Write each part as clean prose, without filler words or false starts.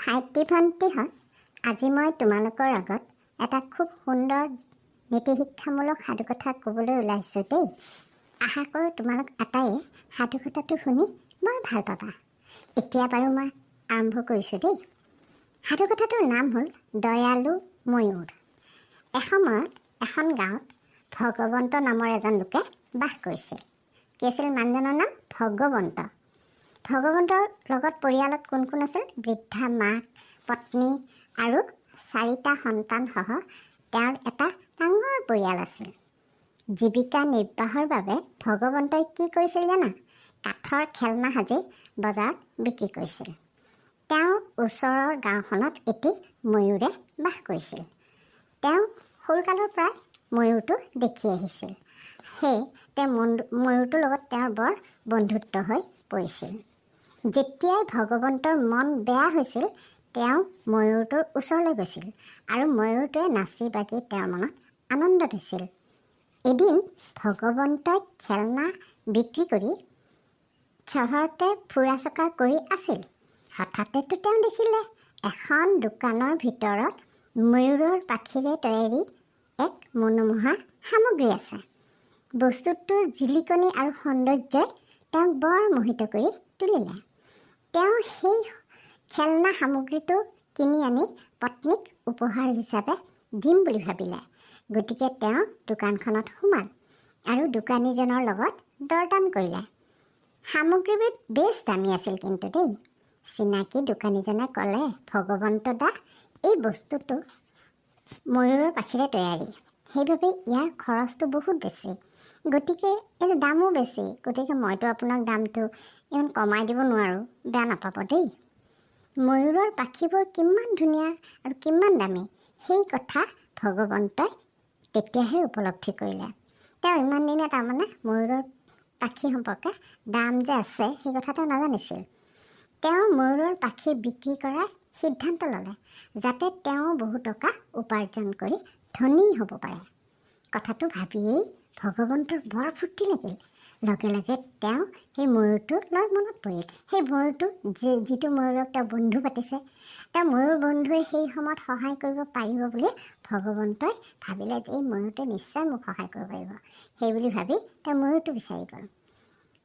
ভাইটি ভণ্টিহঁত, আজি মই তোমালোকৰ আগত এটা খুব সুন্দৰ নীতিশিক্ষামূলক সাধুকথা ক'বলৈ ওলাইছোঁ দেই। আশা কৰোঁ তোমালোক আটাইয়ে সাধুকথাটো শুনি বৰ ভাল পাবা। এতিয়া বাৰু মই আৰম্ভ কৰিছোঁ দেই। সাধুকথাটোৰ নাম হ'ল দয়ালু ময়ূৰ। এসময়ত এখন গাঁৱত ভগৱন্ত নামৰ এজন লোকে বাস কৰিছিল। কি আছিল মানুহজনৰ নাম? ভগৱন্ত। ভগৱন্তৰ লগত পৰিয়ালত কোন কোন আছিল? বৃদ্ধা মাক, পত্নী আৰু 4টা সন্তানসহ তেওঁৰ এটা ডাঙৰ পৰিয়াল আছিল। জীৱিকা নিৰ্বাহৰ বাবে ভগৱন্তই কি কৰিছিল জানা? কাঠৰ খেলনা সাজি বজাৰত বিক্ৰী কৰিছিল। তেওঁৰ ওচৰৰ গাঁওখনত এটি ময়ূৰে বাস কৰিছিল। তেওঁ সৰুকালৰ পৰাই ময়ূৰটো দেখি আহিছিল। সেয়ে তেওঁ ময়ূৰটোৰ লগত তেওঁৰ বৰ বন্ধুত্ব হৈ পৰিছিল। যেতিয়াই ভগৱন্তৰ মন বেয়া হৈছিল, তেওঁ ময়ূৰটোৰ ওচৰলৈ গৈছিল আৰু ময়ূৰটোৱে নাচি বাগি তেওঁৰ মনত আনন্দ দিছিল। এদিন ভগৱন্তই খেলনা বিক্ৰী কৰি চহৰতে ফুৰা চকা কৰি আছিল। হঠাতেতো তেওঁ দেখিলে এখন দোকানৰ ভিতৰত ময়ূৰৰ পাখিৰে তৈয়াৰী এক মনোমোহা সামগ্ৰী আছে। বস্তুটোৰ জিলিকনি আৰু সৌন্দৰ্যই তেওঁক বৰ মোহিত কৰি তুলিলে। তেওঁ সেই খেলনা সামগ্ৰীটো কিনি আনি পত্নীক উপহাৰ হিচাপে দিম বুলি ভাবিলে। গতিকে তেওঁ দোকানখনত সোমাল আৰু দোকানীজনৰ লগত দৰদাম কৰিলে। সামগ্ৰীবিধ বেছ দামী আছিল কিন্তু দেই। চিনাকি দোকানীজনে ক'লে, ভগৱন্ত দা, এই বস্তুটো ময়ূৰৰ পাখিৰে তৈয়াৰী, সেইবাবে ইয়াৰ খৰচটো বহুত বেছি, গতিকে এইটো দামো বেছি, গতিকে মইতো আপোনাক দামটো ইমান কমাই দিব নোৱাৰোঁ, বেয়া নাপাব দেই। ময়ূৰৰ পাখিবোৰ কিমান ধুনীয়া আৰু কিমান দামী সেই কথা ভগৱন্তই তেতিয়াহে উপলব্ধি কৰিলে। তেওঁ ইমান দিনে তাৰমানে ময়ূৰৰ পাখি সম্পৰ্কে দাম যে আছে সেই কথাটো নাজানিছিল। তেওঁ ময়ূৰৰ পাখি বিক্ৰী কৰাৰ সিদ্ধান্ত ল'লে, যাতে তেওঁ বহু টকা উপাৰ্জন কৰি ধনী হ'ব পাৰে। কথাটো ভাবিয়েই ভগৱন্তৰ বৰ ফূৰ্তি লাগিল। লগে লগে তেওঁ সেই ময়ূৰটো লৈ মনত পৰিল। সেই ময়ূৰটো যিটো ময়ূৰক তেওঁ বন্ধু পাতিছে, তেওঁ ময়ূৰ বন্ধুৱে সেই সময়ত সহায় কৰিব পাৰিব বুলি ভগৱন্তই ভাবিলে যে এই ময়ূৰটোৱে নিশ্চয় মোক সহায় কৰিব পাৰিব। সেই বুলি ভাবি তেওঁ ময়ূৰটো বিচাৰি গ'ল।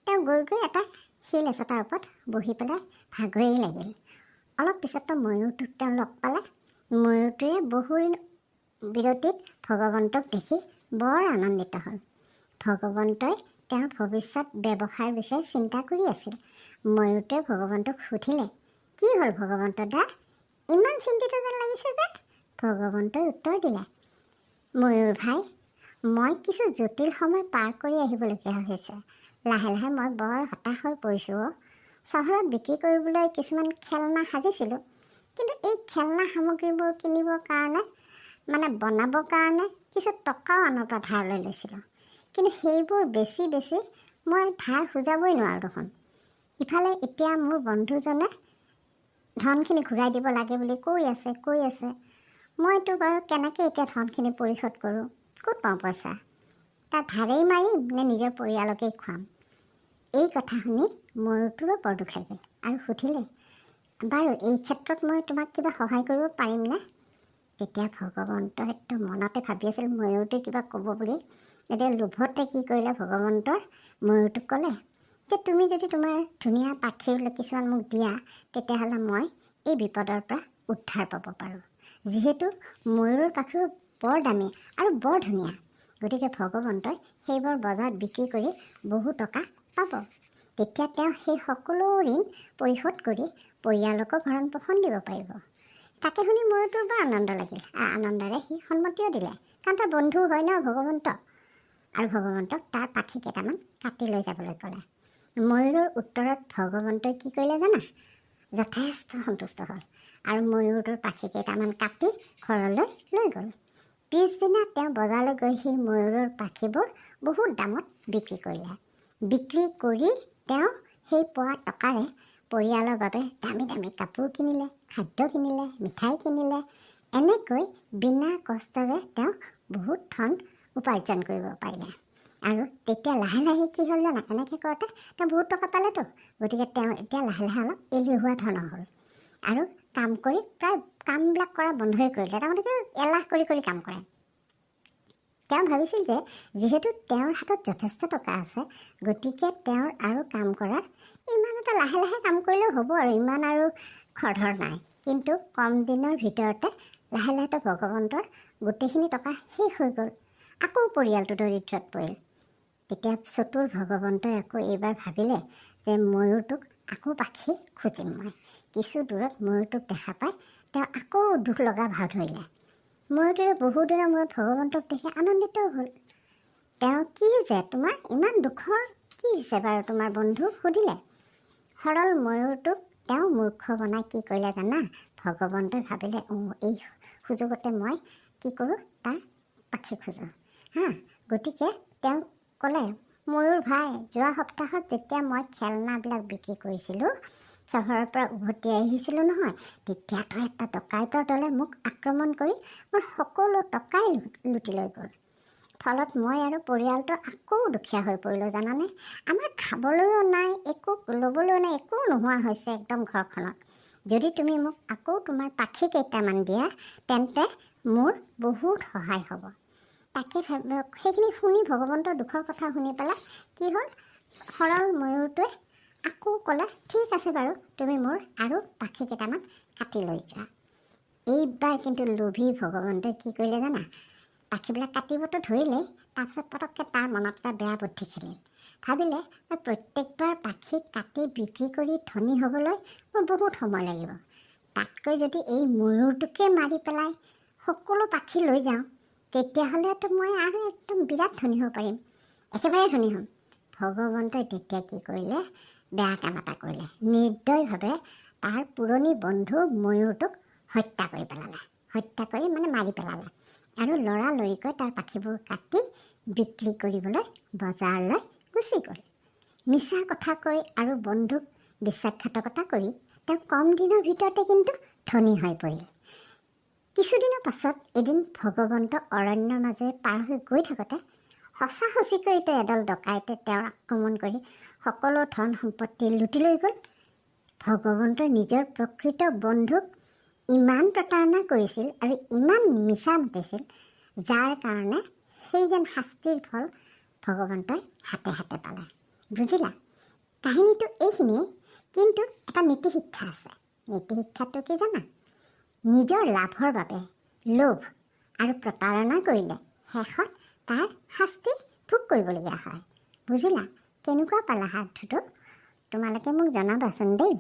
তেওঁ গৈ গৈ এটা শিল এচটাৰ ওপৰত বহি পেলাই ভাগৰি লাগিল। অলপ পিছতো ময়ূৰটোক তেওঁ লগ পালে। ময়ূৰটোৱে বহু বিৰতিত ভগৱন্তক দেখি বৰ আনন্দিত হ'ল। ভগৱন্তই তেওঁৰ ভৱিষ্যত ব্যৱসায়ৰ বিষয়ে চিন্তা কৰি আছিল। ময়ূৰটোৱে ভগৱন্তক সুধিলে, কি হ'ল ভগৱন্ত দা, ইমান চিন্তিত যেন লাগিছে যে? ভগৱন্তই উত্তৰ দিলে, ময়ূৰ ভাই, মই কিছু জটিল সময় পাৰ কৰি আহিবলগীয়া হৈছে। লাহে লাহে মই বৰ হতাশ হৈ পৰিছোঁ। চহৰত বিক্ৰী কৰিবলৈ কিছুমান খেলনা সাজিছিলোঁ, কিন্তু এই খেলনা সামগ্ৰীবোৰ কিনিবৰ কাৰণে বনাবৰ কাৰণে কিছু টকাও আনৰ পৰা ধাৰলৈ লৈছিলোঁ, কিন্তু সেইবোৰ বেছি মই ধাৰ সুজাবই নোৱাৰোঁ দেখোন। ইফালে এতিয়া মোৰ বন্ধুজনে ধনখিনি ঘূৰাই দিব লাগে বুলি কৈ আছে। মইতো বাৰু কেনেকৈ এতিয়া ধনখিনি পৰিশোধ কৰোঁ? ক'ত পাওঁ পইচা? তাত ধাৰেই মাৰিম নে নিজৰ পৰিয়ালকেই খুৱাম? এই কথা শুনি ময়ূৰটোৰো বৰ দুখ লাগিল আৰু সুধিলে, বাৰু এই ক্ষেত্ৰত মই তোমাক কিবা সহায় কৰিব পাৰিমনে? তেতিয়া ভগৱন্তইতো মনতে ভাবি আছিল ময়ূৰটোৱে কিবা ক'ব বুলি। এতিয়া লোভতে কি কৰিলে, ভগৱন্তৰ ময়ূৰটোক ক'লে যে তুমি যদি তোমাৰ ধুনীয়া পাখি কিছুমান মোক দিয়া, তেতিয়াহ'লে মই এই বিপদৰ পৰা উদ্ধাৰ পাব পাৰোঁ। যিহেতু ময়ূৰৰ পাখিও বৰ দামী আৰু বৰ ধুনীয়া, গতিকে ভগৱন্তই সেইবোৰ বজাৰত বিক্ৰী কৰি বহু টকা পাব। তেতিয়া তেওঁ সেই সকলো ঋণ পৰিশোধ কৰি পৰিয়ালকো ভৰণ পোষণ দিব পাৰিব। তাকে শুনি ময়ূৰটোৰ বৰ আনন্দ লাগিল। আনন্দৰে সি সন্মতিও দিলে, কাৰণ তাৰ বন্ধু হয় ন ভগৱন্ত। আৰু ভগৱন্তক তাৰ পাখি কেইটামান কাটি লৈ যাবলৈ ক'লে। ময়ূৰৰ উত্তৰত ভগৱন্তই কি কৰিলে জানা? যথেষ্ট সন্তুষ্ট হ'ল আৰু ময়ূৰটোৰ পাখি কেইটামান কাটি ঘৰলৈ লৈ গ'ল। পিছদিনা তেওঁ বজাৰলৈ গৈ সেই ময়ূৰৰ পাখিবোৰ বহুত দামত বিক্ৰী কৰিলে। বিক্ৰী কৰি তেওঁ সেই পোৱা টকাৰে পৰিয়ালৰ বাবে দামী দামী কাপোৰ কিনিলে, খাদ্য কিনিলে, মিঠাই কিনিলে। এনেকৈ বিনা কষ্টৰে তেওঁ বহুত ধন উপাৰ্জন কৰিব পাৰিলে। আৰু তেতিয়া লাহে লাহে কি হ'ল জানা? এনেকৈ কৰোঁতে তেওঁ বহুত টকা পালেতো, গতিকে তেওঁ এতিয়া লাহে লাহে অলপ এলেহুৱা ধৰণৰ হ'ল আৰু কাম কৰি প্ৰায় কামবিলাক কৰা বন্ধই কৰিলে। তাৰমানে কি এলাহ কৰি কৰি কাম কৰে। তেওঁ ভাবিছিল যে যিহেতু তেওঁৰ হাতত যথেষ্ট টকা আছে, গতিকে তেওঁৰ আৰু কাম কৰাত ইমান এটা লাহে লাহে কাম কৰিলেও হ'ব আৰু ইমান আৰু খৰধৰ নাই। কিন্তু কম দিনৰ ভিতৰতে লাহে লাহেতো ভগৱন্তৰ গোটেইখিনি টকা শেষ হৈ গ'ল। আকৌ পৰিয়ালটো দৰিদ্ৰত পৰিল। তেতিয়া চতুৰ ভগৱন্তই আকৌ এইবাৰ ভাবিলে যে ময়ূৰটোক আকৌ পাখি খুজিম মই। কিছু দূৰত ময়ূৰটোক দেখা পাই তেওঁ আকৌ দুখ লগা ভাও ধৰিলে। ময়ূৰটোৱে বহুদিনৰ মূৰত ভগৱন্তক দেখি আনন্দিত হ'ল। তেওঁ কি যে তোমাৰ ইমান দুখৰ কি হৈছে বাৰু তোমাৰ বন্ধু সুধিলে। সৰল ময়ূৰটোক তেওঁ মূৰ্খ বনাই কি কৰিলে জানা? ভগৱন্তই ভাবিলে এই সুযোগতে মই কি কৰোঁ তাৰ পাখি খোজোঁ গতিকে তেওঁ ক'লে, ময়ূৰ ভাই, যোৱা সপ্তাহত যেতিয়া মই খেলনাবিলাক বিক্ৰী কৰিছিলোঁ, চহৰৰ পৰা উভতি আহিছিলোঁ নহয়, তেতিয়াতো এটা ডকাইতৰ দলে মোক আক্ৰমণ কৰি মোৰ সকলো টকাই লুটি লৈ গ'ল। ফলত মই আৰু পৰিয়ালটো আকৌ দুখীয়া হৈ পৰিলোঁ জানানে। আমাৰ খাবলৈও নাই, একো ল'বলৈও নাই, একো নোহোৱা হৈছে একদম ঘৰখনত। যদি তুমি মোক আকৌ তোমাৰ পাখি কেইটামান দিয়া তেন্তে মোৰ বহুত সহায় হ'ব। তাকে সেইখিনি শুনি ভগৱন্তৰ দুখৰ কথা শুনি পেলাই কি হ'ল, সৰল ময়ূৰটোৱে আকৌ ক'লে, ঠিক আছে বাৰু, তুমি মোৰ আৰু পাখি কেইটামান কাটি লৈ যোৱা। এইবাৰ কিন্তু লোভী ভগৱন্তই কি কৰিলে জানা? পাখিবিলাক কাটিবতো ধৰিলেই, তাৰপিছত পটককৈ তাৰ মনত এটা বেয়া বুদ্ধি খেলিল। ভাবিলে প্ৰত্যেকবাৰ পাখি কাটি বিক্ৰী কৰি ধনী হ'বলৈ মোৰ বহুত সময় লাগিব। তাতকৈ যদি এই ময়ূৰটোকে মাৰি পেলাই সকলো পাখি লৈ যাওঁ, তেতিয়াহ'লেতো মই আৰু একদম বিৰাট ধনী হ'ব পাৰিম, একেবাৰে ধনী হ'ম। ভগৱন্তই তেতিয়া কি কৰিলে, বেয়া কাম এটা কৰিলে। নিৰ্দয়ভাৱে তাৰ পুৰণি বন্ধু ময়ূৰটোক হত্যা কৰি পেলালে। হত্যা কৰি মানে মাৰি পেলালে আৰু লৰালৰিকৈ তাৰ পাখিবোৰ কাটি বিক্ৰী কৰিবলৈ বজাৰলৈ গুচি গ'ল। মিছা কথা কৈ আৰু বন্ধুক বিশ্বাসঘাতকতা কৰি তেওঁ কম দিনৰ ভিতৰতে কিন্তু ধনী হৈ পৰিল। কিছুদিনৰ পাছত এদিন ভগৱন্ত অৰণ্যৰ মাজেৰে পাৰ হৈ গৈ থাকোঁতে সঁচা সঁচিকৈতো এডাল ডকাইতে তেওঁৰ আক্ৰমণ কৰি সকলো ধন সম্পত্তি লুটি লৈ গ'ল। ভগৱন্তই নিজৰ প্ৰকৃত বন্ধুক ইমান প্ৰতাৰণা কৰিছিল আৰু ইমান মিছা মাতিছিল, যাৰ কাৰণে সেই যেন শাস্তিৰ ফল ভগৱন্তই হাতে হাতে পালে। বুজিলা? কাহিনীটো এইখিনিয়ে, কিন্তু এটা নীতি শিক্ষা আছে। নীতি শিক্ষাটো কি জানা? নিজৰ লাভৰ বাবে লোভ আৰু প্ৰতাৰণা কৰিলে শেষত তাৰ শাস্তি ভোগ কৰিবলগীয়া হয়। বুজিলা? কেনেকুৱা পালা সাধুটো? তোমালোকে মোক জনাবাচোন দেই।